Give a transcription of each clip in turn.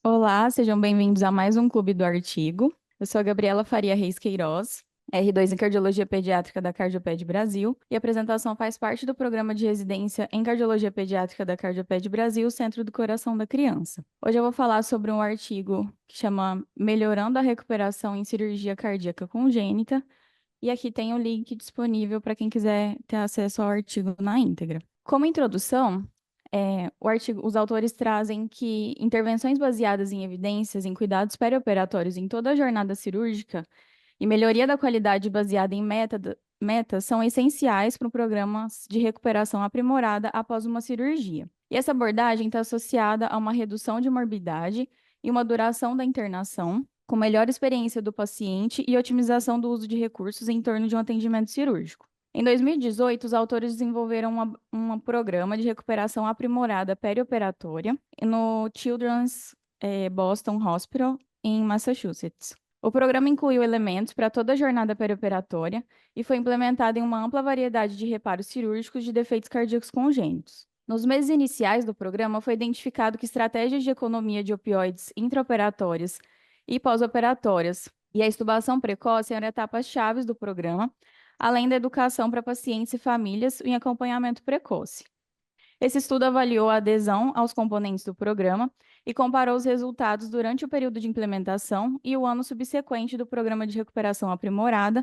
Olá, sejam bem-vindos a mais um Clube do Artigo. Eu sou a Gabriela Faria Reis Queiroz, R2 em Cardiologia Pediátrica da Cardioped Brasil, e a apresentação faz parte do programa de residência em Cardiologia Pediátrica da Cardioped Brasil, Centro do Coração da Criança. Hoje eu vou falar sobre um artigo que chama Melhorando a Recuperação em Cirurgia Cardíaca Congênita, e aqui tem o link disponível para quem quiser ter acesso ao artigo na íntegra. Como introdução, os autores trazem que intervenções baseadas em evidências em cuidados perioperatórios em toda a jornada cirúrgica e melhoria da qualidade baseada em metas são essenciais para um programa de recuperação aprimorada após uma cirurgia. E essa abordagem está associada a uma redução de morbidade e uma duração da internação, com melhor experiência do paciente e otimização do uso de recursos em torno de um atendimento cirúrgico. Em 2018, os autores desenvolveram um programa de recuperação aprimorada perioperatória no Children's Boston Hospital, em Massachusetts. O programa incluiu elementos para toda a jornada perioperatória e foi implementado em uma ampla variedade de reparos cirúrgicos de defeitos cardíacos congênitos. Nos meses iniciais do programa, foi identificado que estratégias de economia de opioides intraoperatórias e pós-operatórias e a extubação precoce eram etapas-chave do programa, além da educação para pacientes e famílias em acompanhamento precoce. Esse estudo avaliou a adesão aos componentes do programa e comparou os resultados durante o período de implementação e o ano subsequente do programa de recuperação aprimorada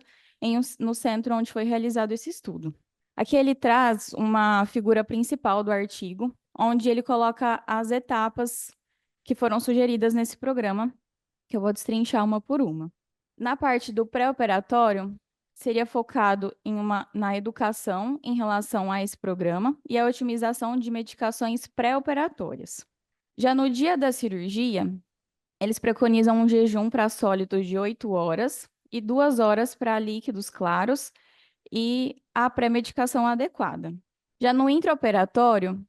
no centro onde foi realizado esse estudo. Aqui ele traz uma figura principal do artigo, onde ele coloca as etapas que foram sugeridas nesse programa, que eu vou destrinchar uma por uma. Na parte do pré-operatório, seria focado na educação em relação a esse programa e a otimização de medicações pré-operatórias. Já no dia da cirurgia, eles preconizam um jejum para sólidos de 8 horas e 2 horas para líquidos claros e a pré-medicação adequada. Já no intraoperatório,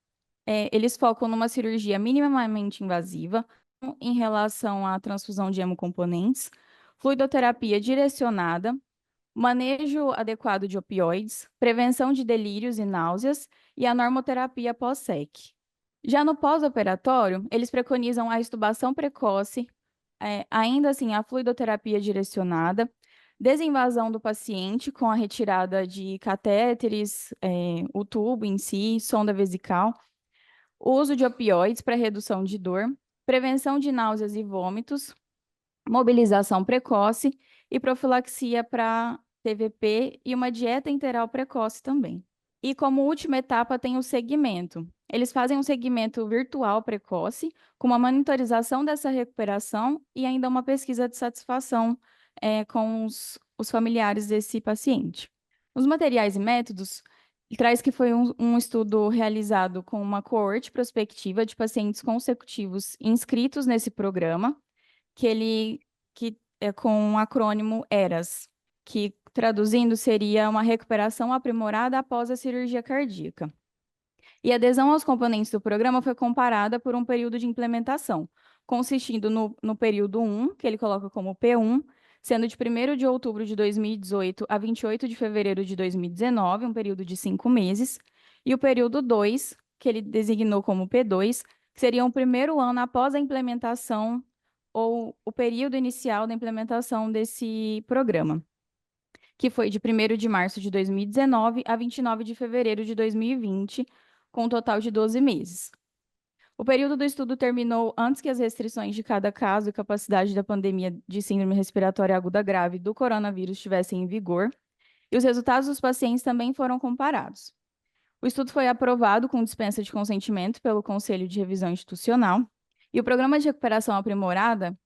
eles focam numa cirurgia minimamente invasiva em relação à transfusão de hemocomponentes, fluidoterapia direcionada, manejo adequado de opioides, prevenção de delírios e náuseas e a normoterapia pós-SEC. Já no pós-operatório, eles preconizam a extubação precoce, ainda assim a fluidoterapia direcionada, desinvasão do paciente com a retirada de catéteres, o tubo em si, sonda vesical, uso de opioides para redução de dor, prevenção de náuseas e vômitos, mobilização precoce e profilaxia para TVP e uma dieta enteral precoce também. E como última etapa tem o segmento. Eles fazem um segmento virtual precoce, com uma monitorização dessa recuperação e ainda uma pesquisa de satisfação com os familiares desse paciente. Os materiais e métodos, ele traz que foi um estudo realizado com uma coorte prospectiva de pacientes consecutivos inscritos nesse programa, que é com o acrônimo ERAS, que traduzindo seria uma recuperação aprimorada após a cirurgia cardíaca. E a adesão aos componentes do programa foi comparada por um período de implementação, consistindo no período 1, que ele coloca como P1, sendo de 1º de outubro de 2018 a 28 de fevereiro de 2019, um período de 5 meses, e o período 2, que ele designou como P2, que seria o primeiro ano após a implementação ou o período inicial da implementação desse programa, que foi de 1º de março de 2019 a 29 de fevereiro de 2020, com um total de 12 meses. O período do estudo terminou antes que as restrições de cada caso e capacidade da pandemia de síndrome respiratória aguda grave do coronavírus estivessem em vigor, e os resultados dos pacientes também foram comparados. O estudo foi aprovado com dispensa de consentimento pelo Conselho de Revisão Institucional, e o Programa de Recuperação Aprimorada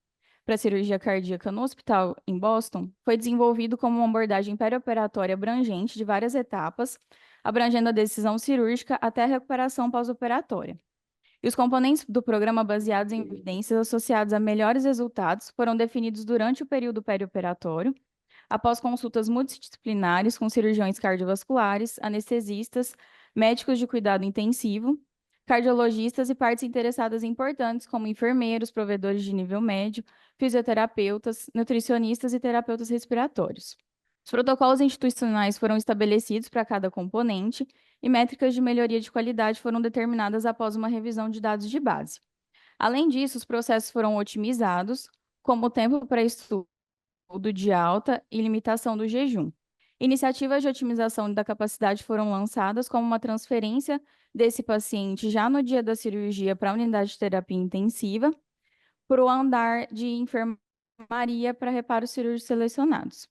para cirurgia cardíaca no hospital em Boston foi desenvolvido como uma abordagem perioperatória abrangente de várias etapas, abrangendo a decisão cirúrgica até a recuperação pós-operatória. E os componentes do programa baseados em evidências associadas a melhores resultados foram definidos durante o período perioperatório, após consultas multidisciplinares com cirurgiões cardiovasculares, anestesistas, médicos de cuidado intensivo, cardiologistas e partes interessadas importantes, como enfermeiros, provedores de nível médio, fisioterapeutas, nutricionistas e terapeutas respiratórios. Os protocolos institucionais foram estabelecidos para cada componente e métricas de melhoria de qualidade foram determinadas após uma revisão de dados de base. Além disso, os processos foram otimizados, como o tempo para estudo de alta e limitação do jejum. Iniciativas de otimização da capacidade foram lançadas como uma transferência desse paciente já no dia da cirurgia para a unidade de terapia intensiva, para o andar de enfermaria para reparos cirúrgicos selecionados.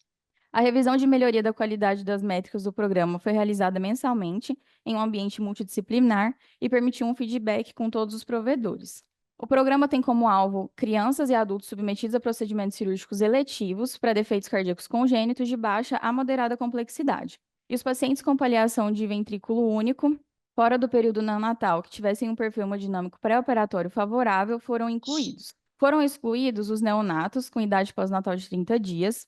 A revisão de melhoria da qualidade das métricas do programa foi realizada mensalmente em um ambiente multidisciplinar e permitiu um feedback com todos os provedores. O programa tem como alvo crianças e adultos submetidos a procedimentos cirúrgicos eletivos para defeitos cardíacos congênitos de baixa a moderada complexidade. E os pacientes com palhação de ventrículo único, fora do período neonatal, que tivessem um perfil hemodinâmico pré-operatório favorável, foram incluídos. Foram excluídos os neonatos com idade pós-natal de 30 dias,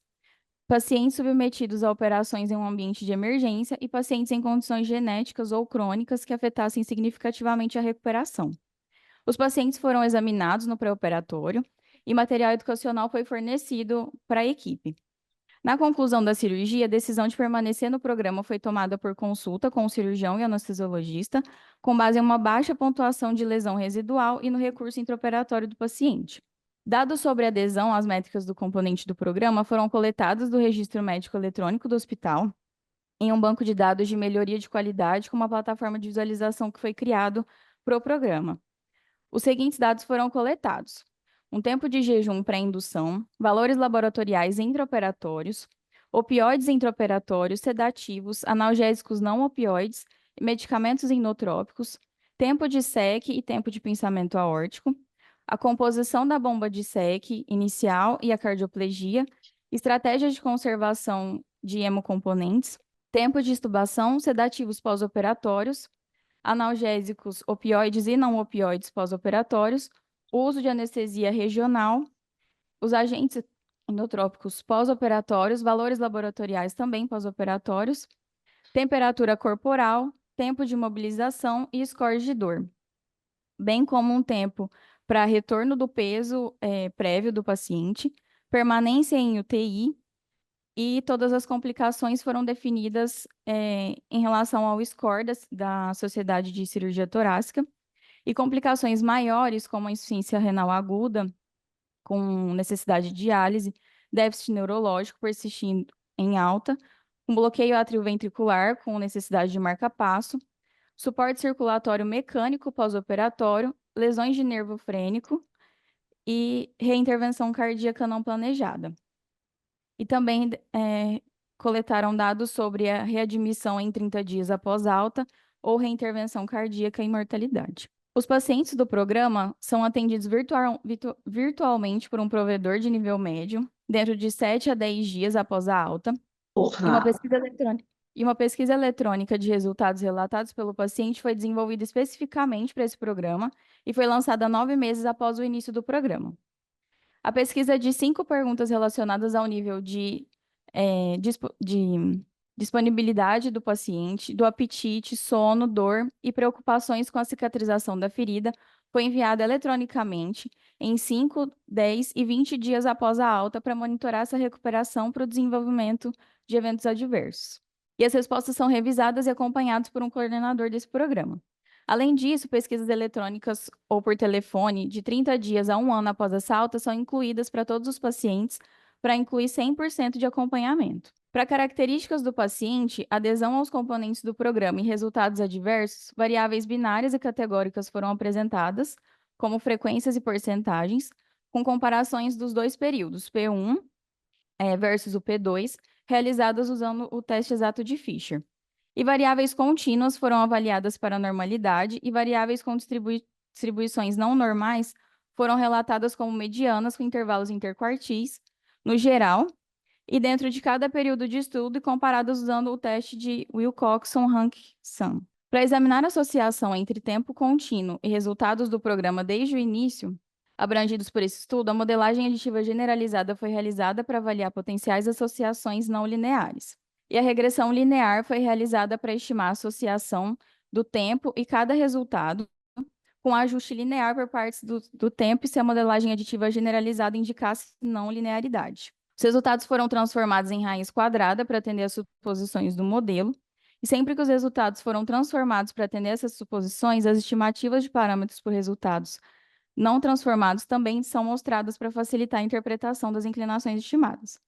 pacientes submetidos a operações em um ambiente de emergência e pacientes em condições genéticas ou crônicas que afetassem significativamente a recuperação. Os pacientes foram examinados no pré-operatório e material educacional foi fornecido para a equipe. Na conclusão da cirurgia, a decisão de permanecer no programa foi tomada por consulta com o cirurgião e anestesiologista, com base em uma baixa pontuação de lesão residual e no recurso intraoperatório do paciente. Dados sobre adesão às métricas do componente do programa foram coletados do registro médico eletrônico do hospital, em um banco de dados de melhoria de qualidade com uma plataforma de visualização que foi criado para o programa. Os seguintes dados foram coletados: um tempo de jejum pré-indução, valores laboratoriais intraoperatórios, opioides intraoperatórios, sedativos, analgésicos não opioides e medicamentos inotrópicos, tempo de SEC e tempo de pinçamento aórtico, a composição da bomba de SEC inicial e a cardioplegia, estratégias de conservação de hemocomponentes, tempo de extubação, sedativos pós-operatórios, analgésicos opioides e não opioides pós-operatórios, uso de anestesia regional, os agentes inotrópicos pós-operatórios, valores laboratoriais também pós-operatórios, temperatura corporal, tempo de mobilização e scores de dor, bem como um tempo para retorno do peso prévio do paciente, permanência em UTI, e todas as complicações foram definidas em relação ao score da Sociedade de Cirurgia Torácica, e complicações maiores, como a insuficiência renal aguda, com necessidade de diálise, déficit neurológico persistindo em alta, um bloqueio atrioventricular com necessidade de marca-passo, suporte circulatório mecânico pós-operatório, lesões de nervo frênico e reintervenção cardíaca não planejada. E também coletaram dados sobre a readmissão em 30 dias após alta ou reintervenção cardíaca e mortalidade. Os pacientes do programa são atendidos virtualmente por um provedor de nível médio, dentro de 7 a 10 dias após a alta, e uma pesquisa eletrônica de resultados relatados pelo paciente foi desenvolvida especificamente para esse programa e foi lançada 9 meses após o início do programa. A pesquisa de 5 perguntas relacionadas ao nível de disponibilidade do paciente, do apetite, sono, dor e preocupações com a cicatrização da ferida foi enviada eletronicamente em 5, 10 e 20 dias após a alta para monitorar essa recuperação para o desenvolvimento de eventos adversos. E as respostas são revisadas e acompanhadas por um coordenador desse programa. Além disso, pesquisas eletrônicas ou por telefone de 30 dias a 1 ano após essa alta são incluídas para todos os pacientes para incluir 100% de acompanhamento. Para características do paciente, adesão aos componentes do programa e resultados adversos, variáveis binárias e categóricas foram apresentadas, como frequências e porcentagens, com comparações dos dois períodos, P1 versus o P2, realizadas usando o teste exato de Fisher. E variáveis contínuas foram avaliadas para normalidade e variáveis com distribuições não normais foram relatadas como medianas com intervalos interquartis, no geral, e dentro de cada período de estudo e comparadas usando o teste de Wilcoxon-Rank-Sum. Para examinar a associação entre tempo contínuo e resultados do programa desde o início, abrangidos por esse estudo, a modelagem aditiva generalizada foi realizada para avaliar potenciais associações não lineares. E a regressão linear foi realizada para estimar a associação do tempo e cada resultado, com ajuste linear por partes do tempo e se a modelagem aditiva generalizada indicasse não linearidade. Os resultados foram transformados em raiz quadrada para atender às suposições do modelo, e sempre que os resultados foram transformados para atender essas suposições, as estimativas de parâmetros por resultados não transformados também são mostrados para facilitar a interpretação das inclinações estimadas.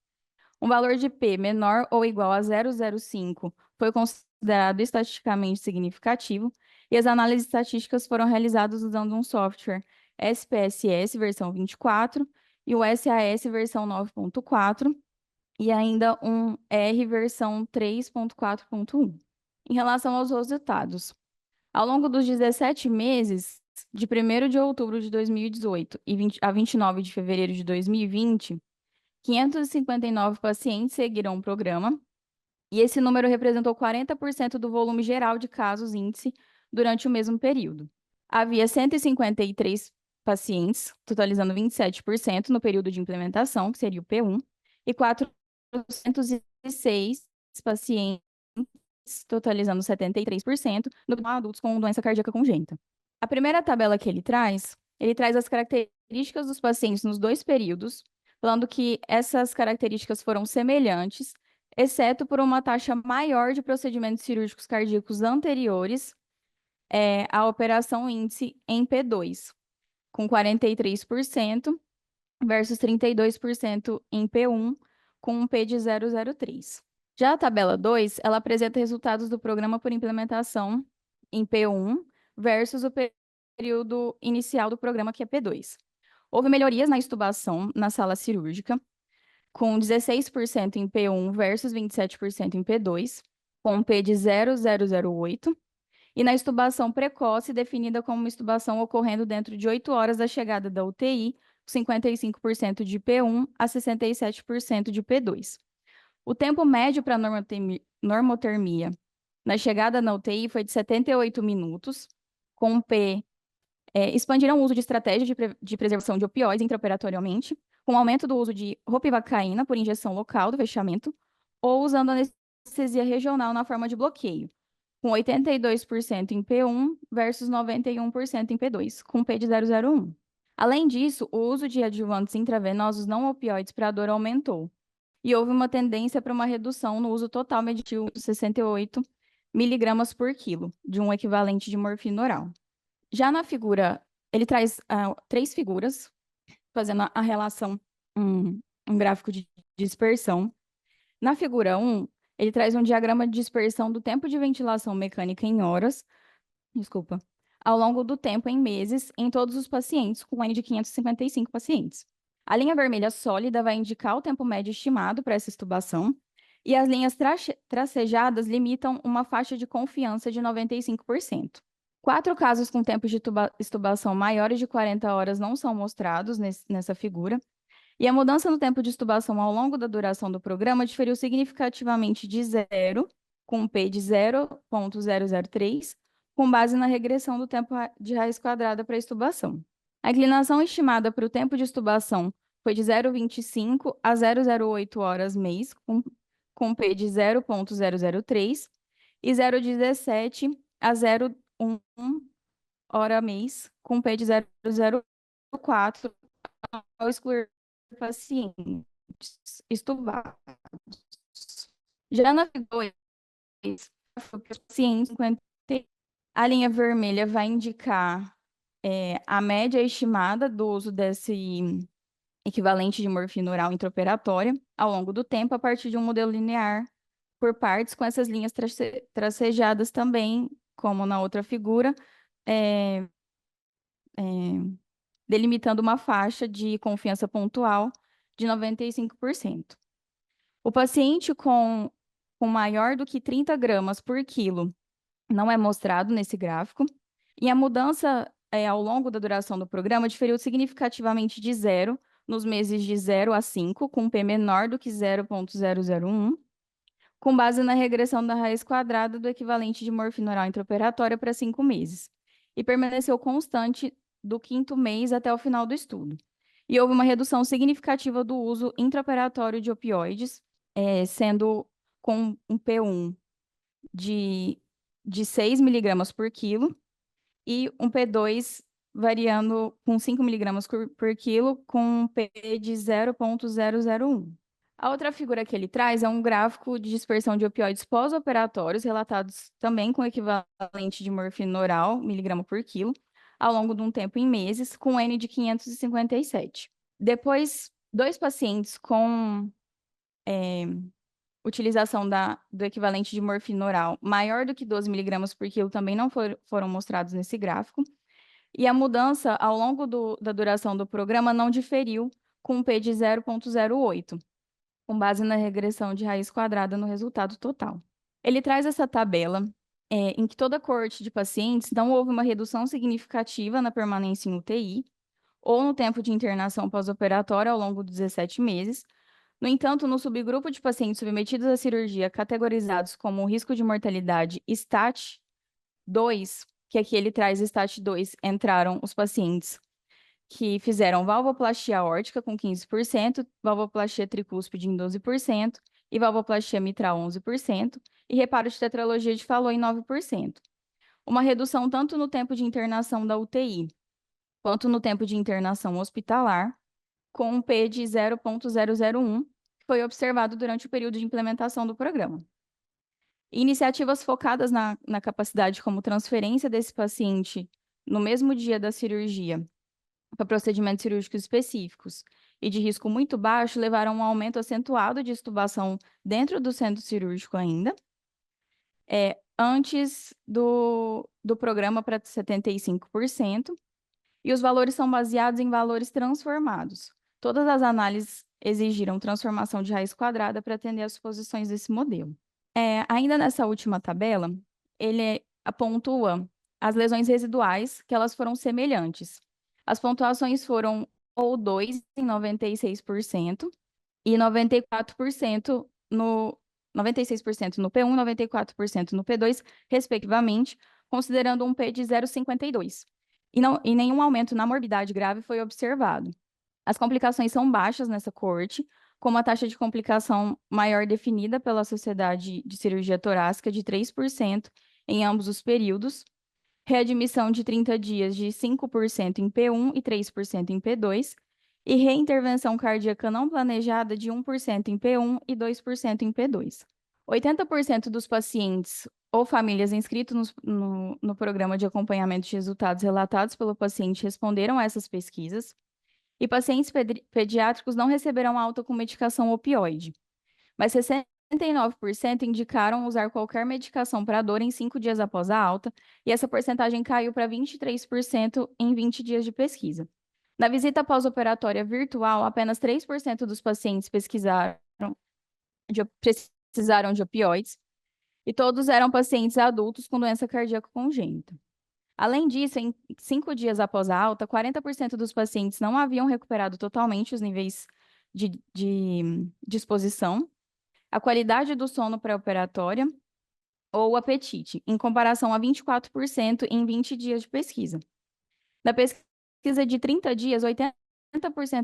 Um valor de P menor ou igual a 0,05 foi considerado estatisticamente significativo e as análises estatísticas foram realizadas usando um software SPSS versão 24 e o SAS versão 9.4 e ainda um R versão 3.4.1. Em relação aos resultados, ao longo dos 17 meses, de 1º de outubro de 2018 a 29 de fevereiro de 2020, 559 pacientes seguiram o programa, e esse número representou 40% do volume geral de casos índice durante o mesmo período. Havia 153 pacientes, totalizando 27% no período de implementação, que seria o P1, e 406 pacientes, totalizando 73%, no adultos com doença cardíaca congênita. A primeira tabela que ele traz as características dos pacientes nos 2 períodos, falando que essas características foram semelhantes, exceto por uma taxa maior de procedimentos cirúrgicos cardíacos anteriores à operação índice em P2, com 43% versus 32% em P1, com um P de 0,03. Já a tabela 2, ela apresenta resultados do programa por implementação em P1 versus o período inicial do programa, que é P2. Houve melhorias na extubação na sala cirúrgica, com 16% em P1 versus 27% em P2, com um P de 0,008, e na extubação precoce, definida como uma extubação ocorrendo dentro de 8 horas da chegada da UTI, 55% de P1 a 67% de P2. O tempo médio para normotermia na chegada na UTI foi de 78 minutos, com P. Expandiram o uso de estratégias de preservação de opioides intraoperatoriamente, com aumento do uso de ropivacaína por injeção local do fechamento, ou usando anestesia regional na forma de bloqueio, com 82% em P1 versus 91% em P2, com P de 0,01. Além disso, o uso de adjuvantes intravenosos não opioides para a dor aumentou, e houve uma tendência para uma redução no uso total meditivo de 68 miligramas por quilo, de um equivalente de morfina oral. Já na figura, ele traz 3 figuras, fazendo a relação, um gráfico de dispersão. Na figura 1, ele traz um diagrama de dispersão do tempo de ventilação mecânica em horas, ao longo do tempo em meses, em todos os pacientes, com N de 555 pacientes. A linha vermelha sólida vai indicar o tempo médio estimado para essa extubação, e as linhas tracejadas limitam uma faixa de confiança de 95%. 4 casos com tempos de extubação maiores de 40 horas não são mostrados nessa figura, e a mudança no tempo de extubação ao longo da duração do programa diferiu significativamente de 0, com um P de 0,003, com base na regressão do tempo de raiz quadrada para a extubação. A inclinação estimada para o tempo de extubação foi de 0,25 a 0,08 horas mês, com P de 0,003, e 0,17 a 0,1 hora mês, com P de 0,04, ao excluir pacientes estubados. Já na figura 2, pacientes 50, a linha vermelha vai indicar a média estimada do uso desse equivalente de morfina oral intraoperatória ao longo do tempo, a partir de um modelo linear por partes, com essas linhas tracejadas também, como na outra figura, delimitando uma faixa de confiança pontual de 95%. O paciente com maior do que 30 gramas por quilo não é mostrado nesse gráfico, e a mudança ao longo da duração do programa diferiu significativamente de 0 nos meses de 0 a 5, com P menor do que 0,001, com base na regressão da raiz quadrada do equivalente de morfina oral intraoperatória para 5 meses, e permaneceu constante do 5º mês até o final do estudo. E houve uma redução significativa do uso intraoperatório de opioides, sendo com um P1 de 6 miligramas por quilo e um P2 variando com 5 miligramas por quilo, com um P de 0,001. A outra figura que ele traz é um gráfico de dispersão de opioides pós-operatórios, relatados também com equivalente de morfina oral, miligrama por quilo, ao longo de um tempo em meses, com N de 557. Depois, 2 pacientes com utilização do equivalente de morfina oral maior do que 12 miligramas por quilo também não foram mostrados nesse gráfico. E a mudança ao longo da duração do programa não diferiu, com um P de 0,08, com base na regressão de raiz quadrada no resultado total. Ele traz essa tabela em que toda a coorte de pacientes não houve uma redução significativa na permanência em UTI ou no tempo de internação pós-operatória ao longo dos 17 meses. No entanto, no subgrupo de pacientes submetidos à cirurgia categorizados como risco de mortalidade STAT 2, que aqui ele traz STAT 2, entraram os pacientes que fizeram valvoplastia aórtica com 15%, valvoplastia tricúspide em 12% e valvoplastia mitral 11%, e reparo de tetralogia de Fallot em 9%. Uma redução tanto no tempo de internação da UTI quanto no tempo de internação hospitalar, com um P de 0,001, que foi observado durante o período de implementação do programa. Iniciativas focadas na capacidade como transferência desse paciente no mesmo dia da cirurgia para procedimentos cirúrgicos específicos e de risco muito baixo levaram a um aumento acentuado de extubação dentro do centro cirúrgico ainda, antes do programa para 75%, e os valores são baseados em valores transformados. Todas as análises exigiram transformação de raiz quadrada para atender às suposições desse modelo. Ainda nessa última tabela, ele pontua as lesões residuais, que elas foram semelhantes. As pontuações foram ou 2 em 96% e 94% no 96% no P1 e 94% no P2, respectivamente, considerando um P de 0,52. E nenhum aumento na morbidade grave foi observado. As complicações são baixas nessa coorte, com uma taxa de complicação maior definida pela Sociedade de Cirurgia Torácica de 3% em ambos os períodos, readmissão de 30 dias de 5% em P1 e 3% em P2, e reintervenção cardíaca não planejada de 1% em P1 e 2% em P2. 80% dos pacientes ou famílias inscritos no programa de acompanhamento de resultados relatados pelo paciente responderam a essas pesquisas, e pacientes pediátricos não receberam alta com medicação opioide, mas 69% indicaram usar qualquer medicação para dor em 5 dias após a alta, e essa porcentagem caiu para 23% em 20 dias de pesquisa. Na visita pós-operatória virtual, apenas 3% dos pacientes precisaram de opioides, e todos eram pacientes adultos com doença cardíaca congênita. Além disso, em 5 dias após a alta, 40% dos pacientes não haviam recuperado totalmente os níveis de exposição, a qualidade do sono pré-operatória ou o apetite, em comparação a 24% em 20 dias de pesquisa. Na pesquisa de 30 dias, 80%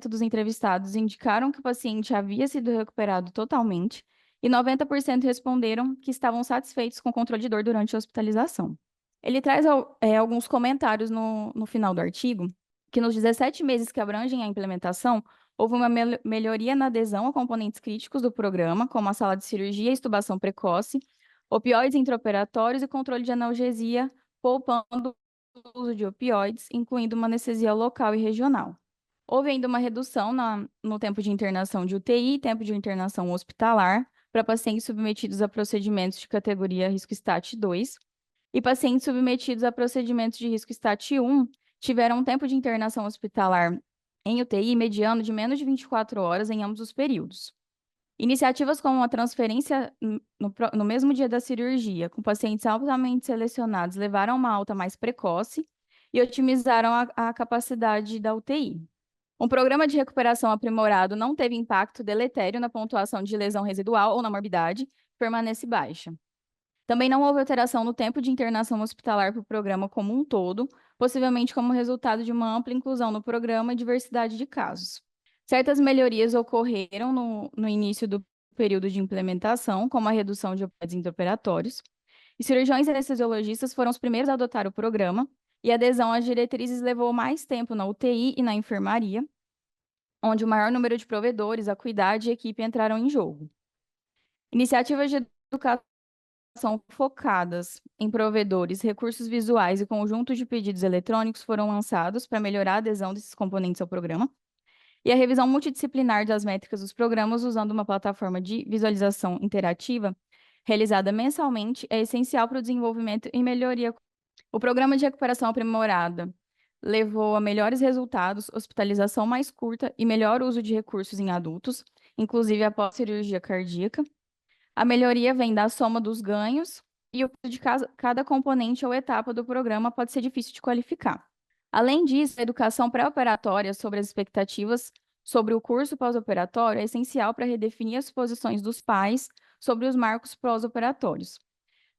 dos entrevistados indicaram que o paciente havia sido recuperado totalmente e 90% responderam que estavam satisfeitos com o controle de dor durante a hospitalização. Ele traz alguns comentários no final do artigo, que nos 17 meses que abrangem a implementação, houve uma melhoria na adesão a componentes críticos do programa, como a sala de cirurgia e extubação precoce, opioides intraoperatórios e controle de analgesia, poupando o uso de opioides, incluindo uma anestesia local e regional. Houve ainda uma redução no tempo de internação de UTI e tempo de internação hospitalar para pacientes submetidos a procedimentos de categoria risco STAT 2, e pacientes submetidos a procedimentos de risco STAT 1 tiveram um tempo de internação hospitalar em UTI mediano de menos de 24 horas em ambos os períodos. Iniciativas como a transferência no mesmo dia da cirurgia, com pacientes altamente selecionados, levaram a uma alta mais precoce e otimizaram a capacidade da UTI. Um programa de recuperação aprimorado não teve impacto deletério na pontuação de lesão residual ou na morbidade, permanece baixa. Também não houve alteração no tempo de internação hospitalar para o programa como um todo, possivelmente como resultado de uma ampla inclusão no programa e diversidade de casos. Certas melhorias ocorreram no início do período de implementação, como a redução de opioides intraoperatórios, e cirurgiões e anestesiologistas foram os primeiros a adotar o programa, e a adesão às diretrizes levou mais tempo na UTI e na enfermaria, onde o maior número de provedores, acuidade e equipe entraram em jogo. Iniciativas de educação são focadas em provedores, recursos visuais e conjuntos de pedidos eletrônicos foram lançados para melhorar a adesão desses componentes ao programa. E a revisão multidisciplinar das métricas dos programas usando uma plataforma de visualização interativa realizada mensalmente é essencial para o desenvolvimento e melhoria. O programa de recuperação aprimorada levou a melhores resultados, hospitalização mais curta e melhor uso de recursos em adultos, inclusive após cirurgia cardíaca. A melhoria vem da soma dos ganhos e o uso de cada componente ou etapa do programa pode ser difícil de qualificar. Além disso, a educação pré-operatória sobre as expectativas sobre o curso pós-operatório é essencial para redefinir as posições dos pais sobre os marcos pós-operatórios.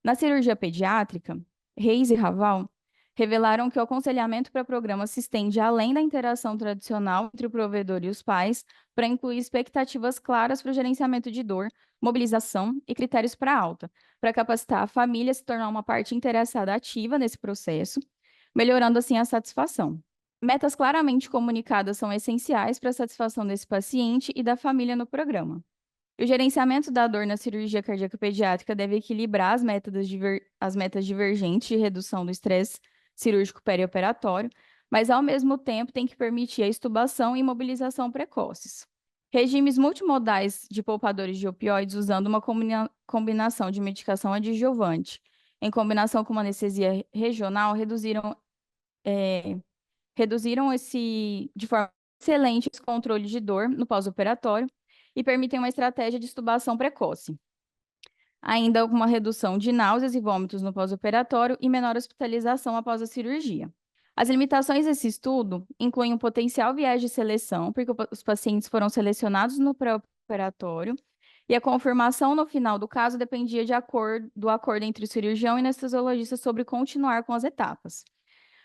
Na cirurgia pediátrica, Reis e Raval revelaram que o aconselhamento para programa se estende além da interação tradicional entre o provedor e os pais, para incluir expectativas claras para o gerenciamento de dor, mobilização e critérios para alta, para capacitar a família a se tornar uma parte interessada ativa nesse processo, melhorando assim a satisfação. Metas claramente comunicadas são essenciais para a satisfação desse paciente e da família no programa. O gerenciamento da dor na cirurgia cardíaca pediátrica deve equilibrar as metas divergentes de redução do estresse cirúrgico perioperatório, mas, ao mesmo tempo, tem que permitir a extubação e imobilização precoces. Regimes multimodais de poupadores de opioides usando uma combinação de medicação adjuvante em combinação com uma anestesia regional reduziram de forma excelente esse controle de dor no pós-operatório e permitem uma estratégia de extubação precoce. Ainda alguma redução de náuseas e vômitos no pós-operatório e menor hospitalização após a cirurgia. As limitações desse estudo incluem um potencial viés de seleção, porque os pacientes foram selecionados no pré-operatório e a confirmação no final do caso dependia do acordo entre o cirurgião e o anestesiologista sobre continuar com as etapas.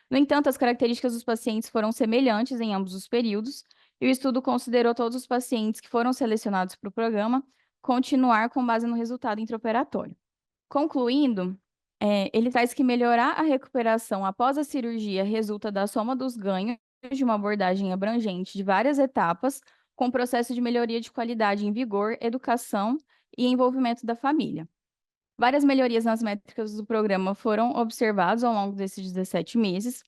No entanto, as características dos pacientes foram semelhantes em ambos os períodos, e o estudo considerou todos os pacientes que foram selecionados para o programa continuar com base no resultado intraoperatório. Concluindo, ele traz que melhorar a recuperação após a cirurgia resulta da soma dos ganhos de uma abordagem abrangente de várias etapas, com processo de melhoria de qualidade em vigor, educação e envolvimento da família. Várias melhorias nas métricas do programa foram observadas ao longo desses 17 meses,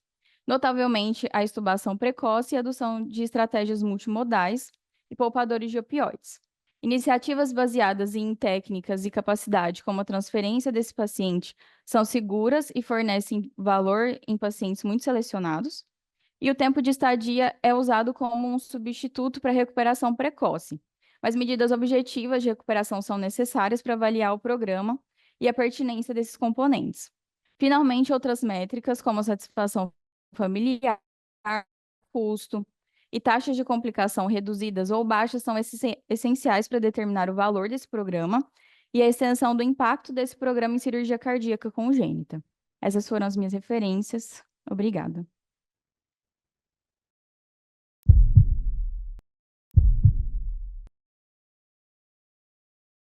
notavelmente a extubação precoce e a adoção de estratégias multimodais e poupadores de opioides. Iniciativas baseadas em técnicas e capacidade, como a transferência desse paciente, são seguras e fornecem valor em pacientes muito selecionados. E o tempo de estadia é usado como um substituto para recuperação precoce. Mas medidas objetivas de recuperação são necessárias para avaliar o programa e a pertinência desses componentes. Finalmente, outras métricas, como a satisfação familiar, custo e taxas de complicação reduzidas ou baixas são essenciais para determinar o valor desse programa e a extensão do impacto desse programa em cirurgia cardíaca congênita. Essas foram as minhas referências. Obrigada.